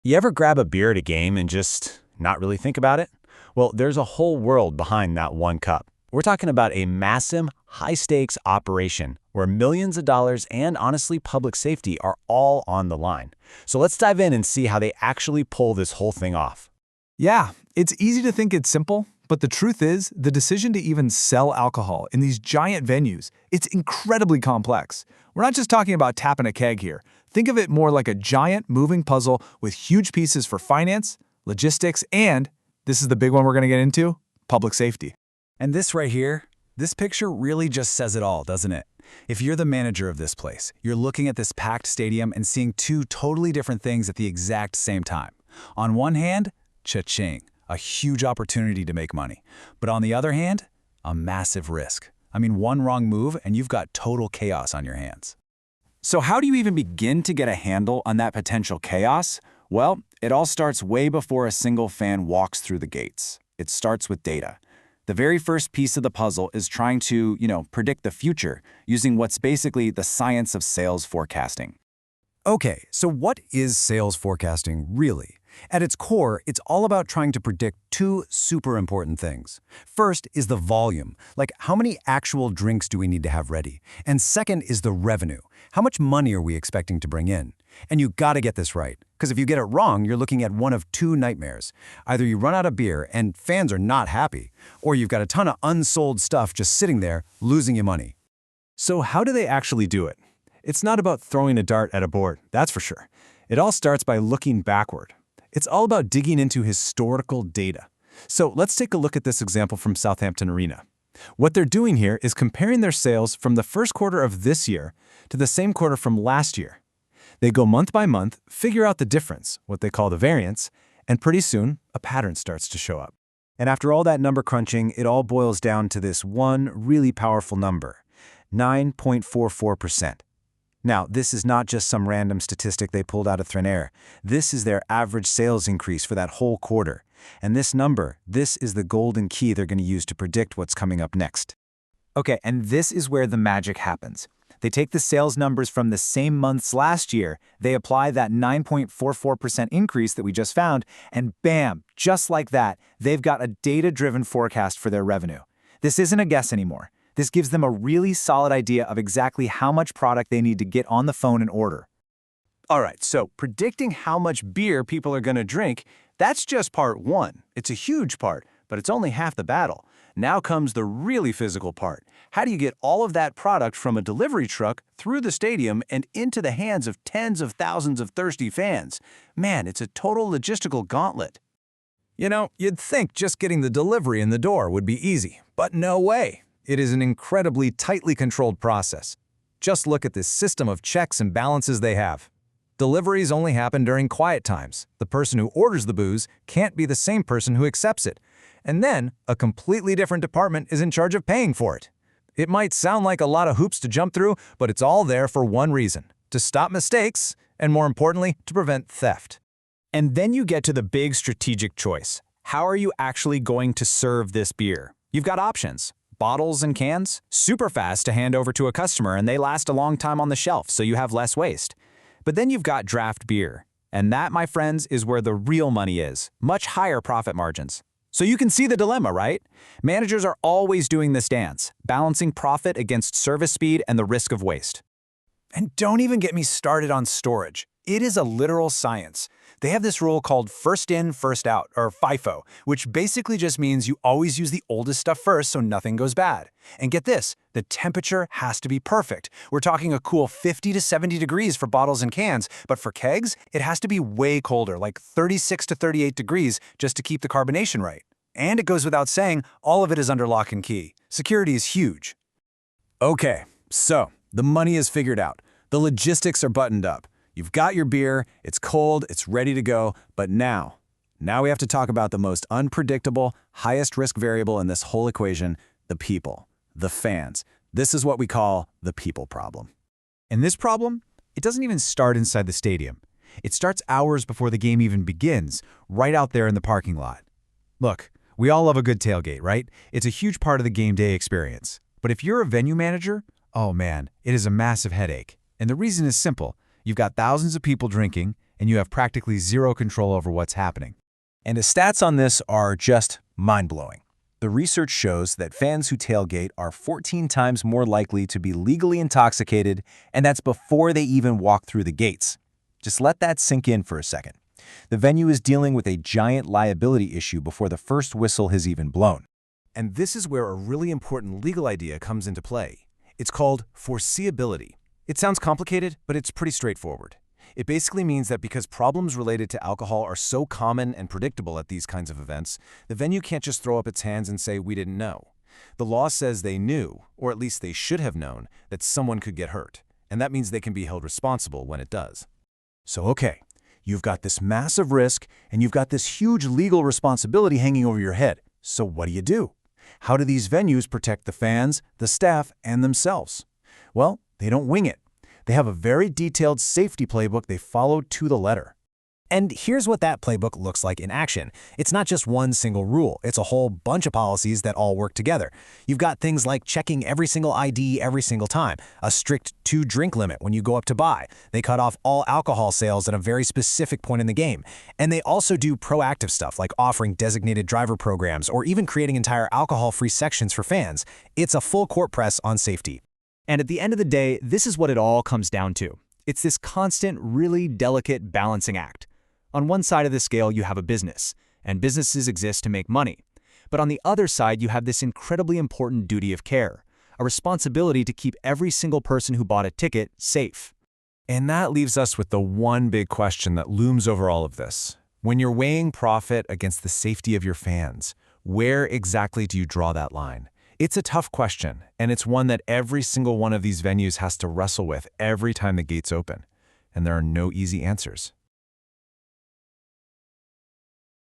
You ever grab a beer at a game and just not really think about it? Well, there's a whole world behind that one cup. We're talking about a massive, high-stakes operation where millions of dollars and, honestly, public safety are all on the line. So let's dive in and see how they actually pull this whole thing off. Yeah, it's easy to think it's simple, but the truth is, the decision to even sell alcohol in these giant venues, it's incredibly complex. We're not just talking about tapping a keg here. Think of it more like a giant moving puzzle with huge pieces for finance, logistics, and, this is the big one we're going to get into, public safety. And this right here, this picture really just says it all, doesn't it? If you're the manager of this place, you're looking at this packed stadium and seeing two totally different things at the exact same time. On one hand, cha-ching, a huge opportunity to make money. But on the other hand, a massive risk. I mean, one wrong move and you've got total chaos on your hands. So how do you even begin to get a handle on that potential chaos? Well, it all starts way before a single fan walks through the gates. It starts with data. The very first piece of the puzzle is trying to, predict the future using what's basically the science of sales forecasting. Okay, so what is sales forecasting really? At its core, it's all about trying to predict two super important things. First is the volume, like how many actual drinks do we need to have ready? And second is the revenue. How much money are we expecting to bring in? And you gotta get this right, because if you get it wrong, you're looking at one of two nightmares. Either you run out of beer and fans are not happy, or you've got a ton of unsold stuff just sitting there, losing you money. So how do they actually do it? It's not about throwing a dart at a board, that's for sure. It all starts by looking backward. It's all about digging into historical data. So let's take a look at this example from Southampton Arena. What they're doing here is comparing their sales from the first quarter of this year to the same quarter from last year. They go month by month, figure out the difference, what they call the variance, and pretty soon, a pattern starts to show up. And after all that number crunching, it all boils down to this one really powerful number, 9.44%. Now, this is not just some random statistic they pulled out of thin air. This is their average sales increase for that whole quarter. And this number, this is the golden key they're going to use to predict what's coming up next. Okay, and this is where the magic happens. They take the sales numbers from the same months last year, they apply that 9.44% increase that we just found, and bam, just like that, they've got a data-driven forecast for their revenue. This isn't a guess anymore. This gives them a really solid idea of exactly how much product they need to get on the phone and order. All right, so predicting how much beer people are going to drink, that's just part one. It's a huge part, but it's only half the battle. Now comes the really physical part. How do you get all of that product from a delivery truck through the stadium and into the hands of tens of thousands of thirsty fans? Man, it's a total logistical gauntlet. You'd think just getting the delivery in the door would be easy, but no way. It is an incredibly tightly controlled process. Just look at this system of checks and balances they have. Deliveries only happen during quiet times. The person who orders the booze can't be the same person who accepts it. And then, a completely different department is in charge of paying for it. It might sound like a lot of hoops to jump through, but it's all there for one reason: to stop mistakes, and more importantly, to prevent theft. And then you get to the big strategic choice. How are you actually going to serve this beer? You've got options. Bottles and cans, super fast to hand over to a customer and they last a long time on the shelf, so you have less waste. But then you've got draft beer. And that, my friends, is where the real money is. Much higher profit margins. So you can see the dilemma, right? Managers are always doing this dance, balancing profit against service speed and the risk of waste. And don't even get me started on storage. It is a literal science. They have this rule called first in, first out, or FIFO, which basically just means you always use the oldest stuff first so nothing goes bad. And get this, the temperature has to be perfect. We're talking a cool 50 to 70 degrees for bottles and cans, but for kegs, it has to be way colder, like 36 to 38 degrees, just to keep the carbonation right. And it goes without saying, all of it is under lock and key. Security is huge. Okay, so the money is figured out. The logistics are buttoned up. You've got your beer, it's cold, it's ready to go, but now we have to talk about the most unpredictable, highest risk variable in this whole equation, the people, the fans. This is what we call the people problem. And this problem, it doesn't even start inside the stadium. It starts hours before the game even begins, right out there in the parking lot. Look, we all love a good tailgate, right? It's a huge part of the game day experience. But if you're a venue manager, oh man, it is a massive headache. And the reason is simple. You've got thousands of people drinking, and you have practically zero control over what's happening. And the stats on this are just mind-blowing. The research shows that fans who tailgate are 14 times more likely to be legally intoxicated, and that's before they even walk through the gates. Just let that sink in for a second. The venue is dealing with a giant liability issue before the first whistle has even blown. And this is where a really important legal idea comes into play. It's called foreseeability. It sounds complicated, but it's pretty straightforward. It basically means that because problems related to alcohol are so common and predictable at these kinds of events, the venue can't just throw up its hands and say, "We didn't know." The law says they knew, or at least they should have known, that someone could get hurt, and that means they can be held responsible when it does. So okay, you've got this massive risk, and you've got this huge legal responsibility hanging over your head. So what do? How do these venues protect the fans, the staff, and themselves? Well, they don't wing it. They have a very detailed safety playbook they follow to the letter. And here's what that playbook looks like in action. It's not just one single rule. It's a whole bunch of policies that all work together. You've got things like checking every single ID every single time, a strict 2-drink limit when you go up to buy. They cut off all alcohol sales at a very specific point in the game. And they also do proactive stuff like offering designated driver programs or even creating entire alcohol-free sections for fans. It's a full court press on safety. And at the end of the day, this is what it all comes down to. It's this constant, really delicate balancing act. On one side of the scale, you have a business, and businesses exist to make money. But on the other side, you have this incredibly important duty of care, a responsibility to keep every single person who bought a ticket safe. And that leaves us with the one big question that looms over all of this. When you're weighing profit against the safety of your fans, where exactly do you draw that line? It's a tough question, and it's one that every single one of these venues has to wrestle with every time the gates open. And there are no easy answers.